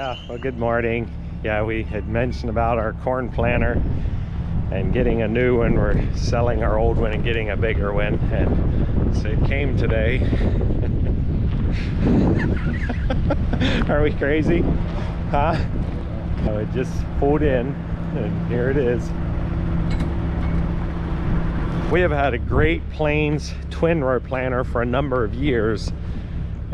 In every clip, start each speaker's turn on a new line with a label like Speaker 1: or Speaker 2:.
Speaker 1: Yeah, well, good morning. Yeah, we had mentioned about our corn planter and getting a new one. We're selling our old one and getting a bigger one, and so it came today. Are we crazy? Huh? So it just pulled in, and here it is. We have had a Great Plains twin row planter for a number of years,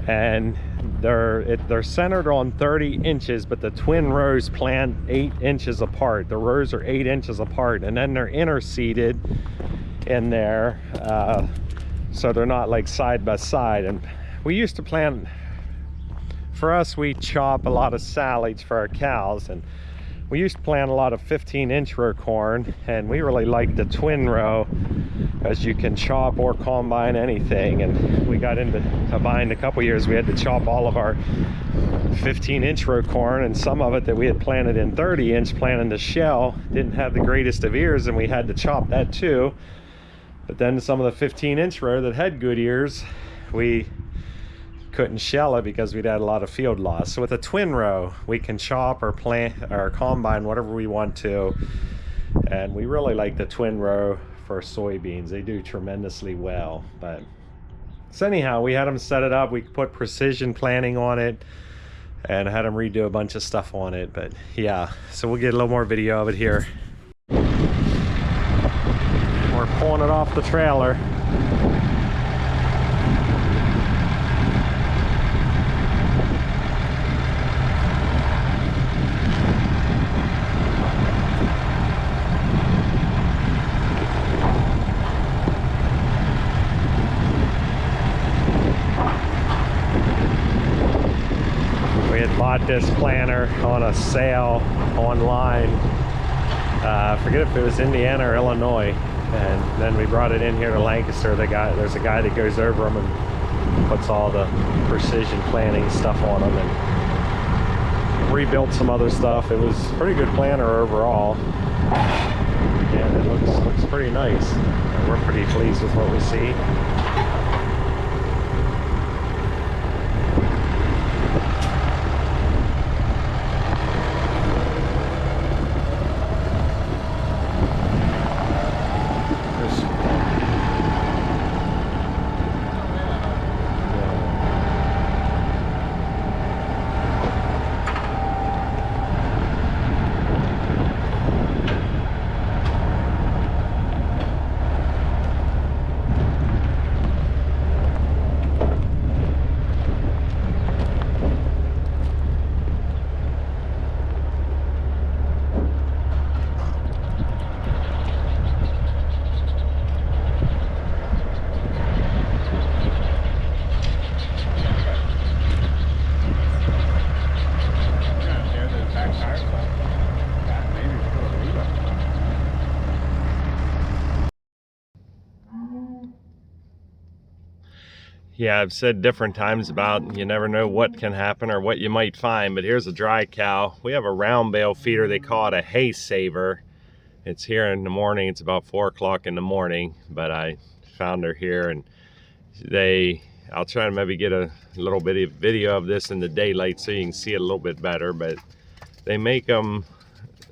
Speaker 1: and they're centered on 30 inches, but the twin rows plant 8 inches apart. The rows are 8 inches apart, and then they're interseeded in there, so they're not like side by side. And we used to plant, for us, we chop a lot of silage for our cows, and we used to plant a lot of 15-inch row corn, and we really like the twin row as you can chop or combine anything. And we got into a bind a couple years. We had to chop all of our 15-inch row corn, and some of it that we had planted in 30-inch, planted the shell, didn't have the greatest of ears, and we had to chop that too. But then some of the 15-inch row that had good ears, we couldn't shell it because we'd had a lot of field loss. So with a twin row, we can chop or plant or combine whatever we want to, and we really like the twin row for soybeans. They do tremendously well. But so anyhow, we had them set it up. We put precision planting on it and had them redo a bunch of stuff on it. But yeah, so we'll get a little more video of it here. We're pulling it off the trailer. Bought this planter on a sale online. I forget if it was Indiana or Illinois, and then we brought it in here to Lancaster. There's a guy that goes over them and puts all the precision planting stuff on them, and rebuilt some other stuff. It was a pretty good planter overall, and it looks pretty nice. We're pretty pleased with what we see. Yeah, I've said different times about you never know what can happen or what you might find, but here's a dry cow. We have a round bale feeder. They call it a hay saver. It's here in the morning. It's about 4 o'clock in the morning, but I found her here, and I'll try to maybe get a little bit of video of this in the daylight so you can see it a little bit better. But they make them,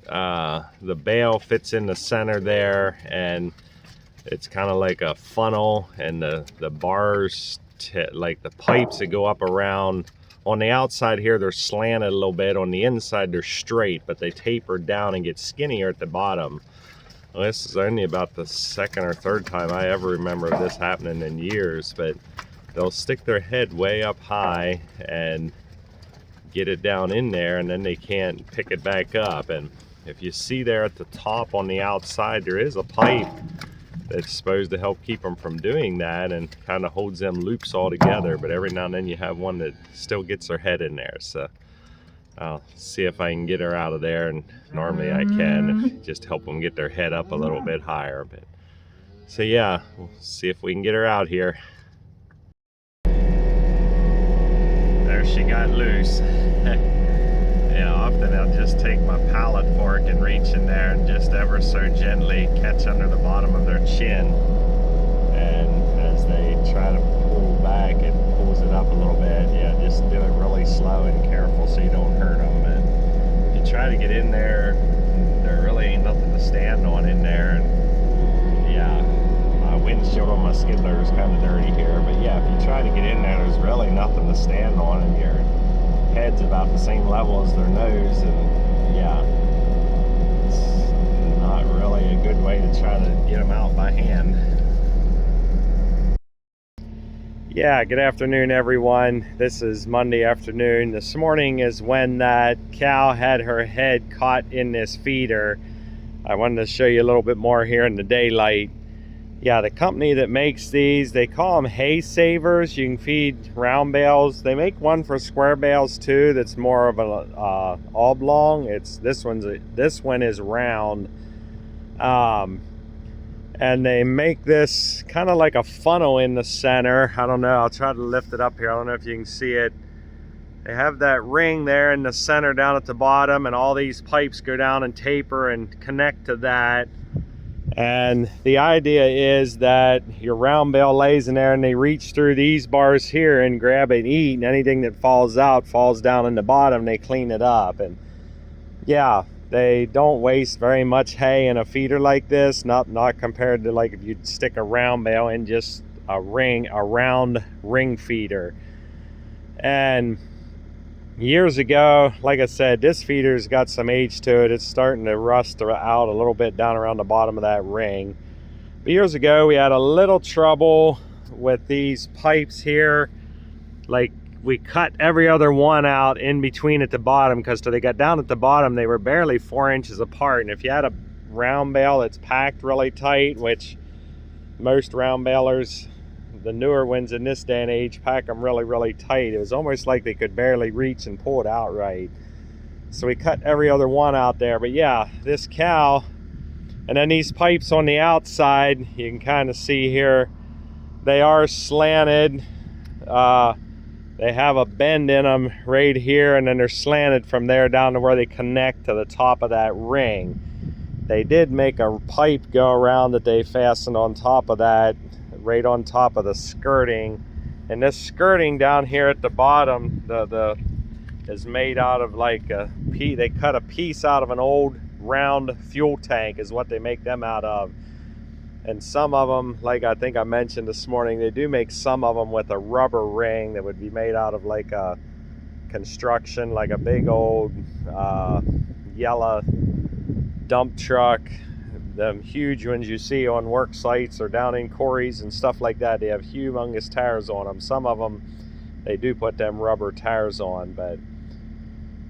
Speaker 1: the bale fits in the center there, and it's kind of like a funnel, and the bars, like the pipes that go up around on the outside here, they're slanted a little bit. On the inside they're straight, but they taper down and get skinnier at the bottom. Well, this is only about the second or third time I ever remember this happening in years, but they'll stick their head way up high and get it down in there, and then they can't pick it back up. And if you see there at the top on the outside, there is a pipe that's supposed to help keep them from doing that and kind of holds them loops all together. But every now and then you have one that still gets their head in there. So I'll see if I can get her out of there, and normally I can, if just help them get their head up a little bit higher. But so yeah, we'll see if we can get her out here. There she got loose. Yeah, often I'll just take my pallet fork and reach in there and just ever so gently catch under the bottom of their chin. And as they try to pull back, it pulls it up a little bit. Yeah, just do it really slow and careful so you don't hurt them. try to get in there, there really ain't nothing to stand on in there. And yeah, my windshield on my skid loader is kind of dirty here, but yeah, if you try to get in there, there's really nothing to stand on, and your head's about the same level as their nose, and yeah, it's not really a good way to try to get them out by hand. Yeah, good afternoon, everyone. This is Monday afternoon. This morning is when that cow had her head caught in this feeder. I wanted to show you a little bit more here in the daylight. Yeah, the company that makes these, they call them hay savers. You can feed round bales. They make one for square bales too that's more of a oblong. This one is round. And they make this kind of like a funnel in the center. I don't know, I'll try to lift it up here. I don't know if you can see it. They have that ring there in the center down at the bottom, and all these pipes go down and taper and connect to that. And the idea is that your round bale lays in there, and they reach through these bars here and grab and eat, and anything that falls out falls down in the bottom. They clean it up. And yeah, they don't waste very much hay in a feeder like this, not compared to like if you'd stick a round bale in just a round ring feeder. And years ago, like I said, this feeder's got some age to it. It's starting to rust out a little bit down around the bottom of that ring. But years ago, we had a little trouble with these pipes here. Like, we cut every other one out in between at the bottom, because till they got down at the bottom, they were barely 4 inches apart. And if you had a round bale that's packed really tight, which most round balers, the newer ones in this day and age, pack them really, really tight, it was almost like they could barely reach and pull it out right. So we cut every other one out there. But yeah, this cow, and then these pipes on the outside, you can kind of see here, they are slanted. They have a bend in them right here, and then they're slanted from there down to where they connect to the top of that ring. They did make a pipe go around that they fastened on top of that, right on top of the skirting. And this skirting down here at the bottom, is made out of like they cut a piece out of an old round fuel tank is what they make them out of. And some of them, like I think I mentioned this morning, they do make some of them with a rubber ring that would be made out of like a construction, like a big old yellow dump truck. Them huge ones you see on work sites or down in quarries and stuff like that, they have humongous tires on them. Some of them, they do put them rubber tires on. But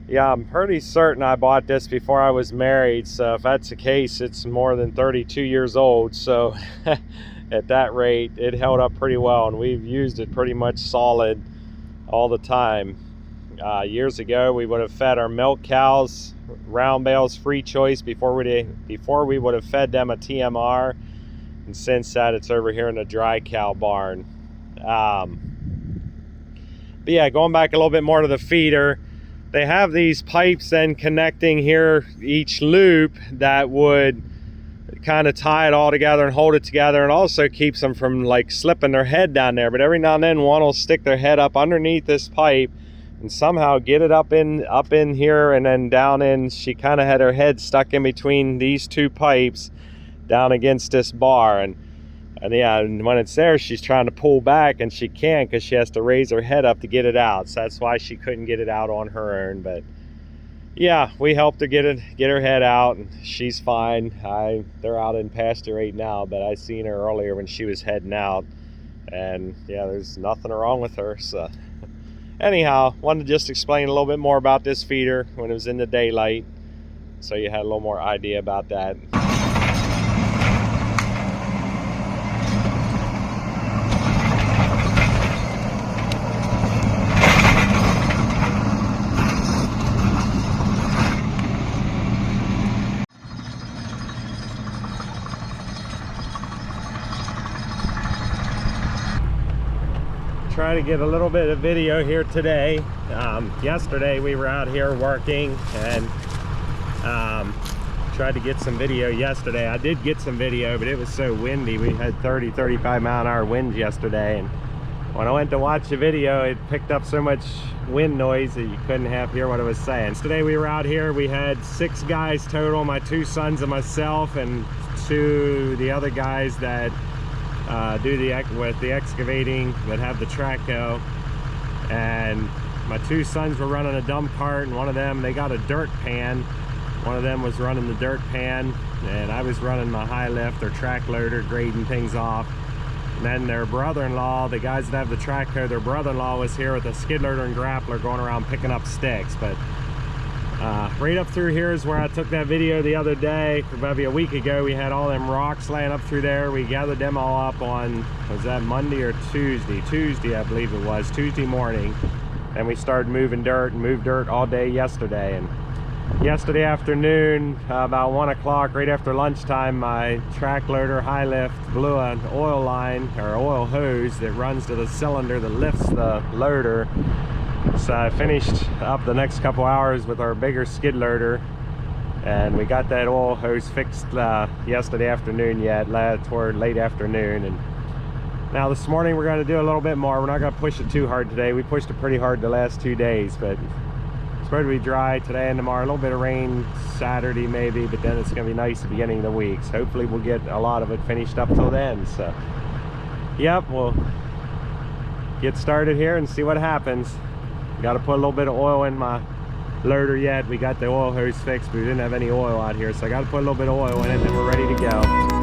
Speaker 1: yeah, I'm pretty certain I bought this before I was married, so if that's the case, it's more than 32 years old. So at that rate, it held up pretty well, and we've used it pretty much solid all the time. Years ago, we would have fed our milk cows round bales free choice before we would have fed them a TMR, and since that, it's over here in the dry cow barn. But yeah, going back a little bit more to the feeder, they have these pipes then connecting here each loop that would kind of tie it all together and hold it together, and also keeps them from like slipping their head down there. But every now and then one will stick their head up underneath this pipe and somehow get it up in here and then down in. She kind of had her head stuck in between these two pipes down against this bar, and yeah, and when it's there, she's trying to pull back, and she can't because she has to raise her head up to get it out. So that's why she couldn't get it out on her own. But yeah, we helped her get her head out, and she's fine. They're out in pasture right now, but I seen her earlier when she was heading out, and yeah, there's nothing wrong with her. So anyhow, wanted to just explain a little bit more about this feeder when it was in the daylight, so you had a little more idea about that. Try to get a little bit of video here today. Yesterday we were out here working, and tried to get some video yesterday. I did get some video, but it was so windy. We had 30-35 mile-an-hour winds yesterday, and When I went to watch the video, it picked up so much wind noise that you couldn't hear what I was saying. Today we were out here, we had 6 guys total, my 2 sons and myself, and 2 the other guys that do the excavating, that have the track go. And my 2 sons were running a dump cart, and one of them, they got a dirt pan. One of them was running the dirt pan, and I was running my high lift or track loader, grading things off. And then their brother-in-law, the guys that have the track hoe, their brother-in-law was here with a skid loader and grappler going around picking up sticks. But right up through here is where I took that video the other day, maybe a week ago. We had all them rocks laying up through there. We gathered them all up on, was that Monday or Tuesday? Tuesday, I believe it was, Tuesday morning. And we started moving dirt and moved dirt all day yesterday. And yesterday afternoon, about 1 o'clock, right after lunchtime, my track loader high lift blew an oil line or oil hose that runs to the cylinder that lifts the loader. So I finished up the next couple hours with our bigger skid loader, and we got that oil hose fixed yesterday afternoon toward late afternoon. And now this morning we're going to do a little bit more. We're not going to push it too hard today. We pushed it pretty hard the last 2 days, but it's supposed to be dry today and tomorrow. A little bit of rain Saturday maybe, but then it's going to be nice at the beginning of the week. So hopefully we'll get a lot of it finished up till then. So yep, we'll get started here and see what happens. Got to put a little bit of oil in my loader yet. We got the oil hose fixed, but we didn't have any oil out here, so I got to put a little bit of oil in it, and then we're ready to go.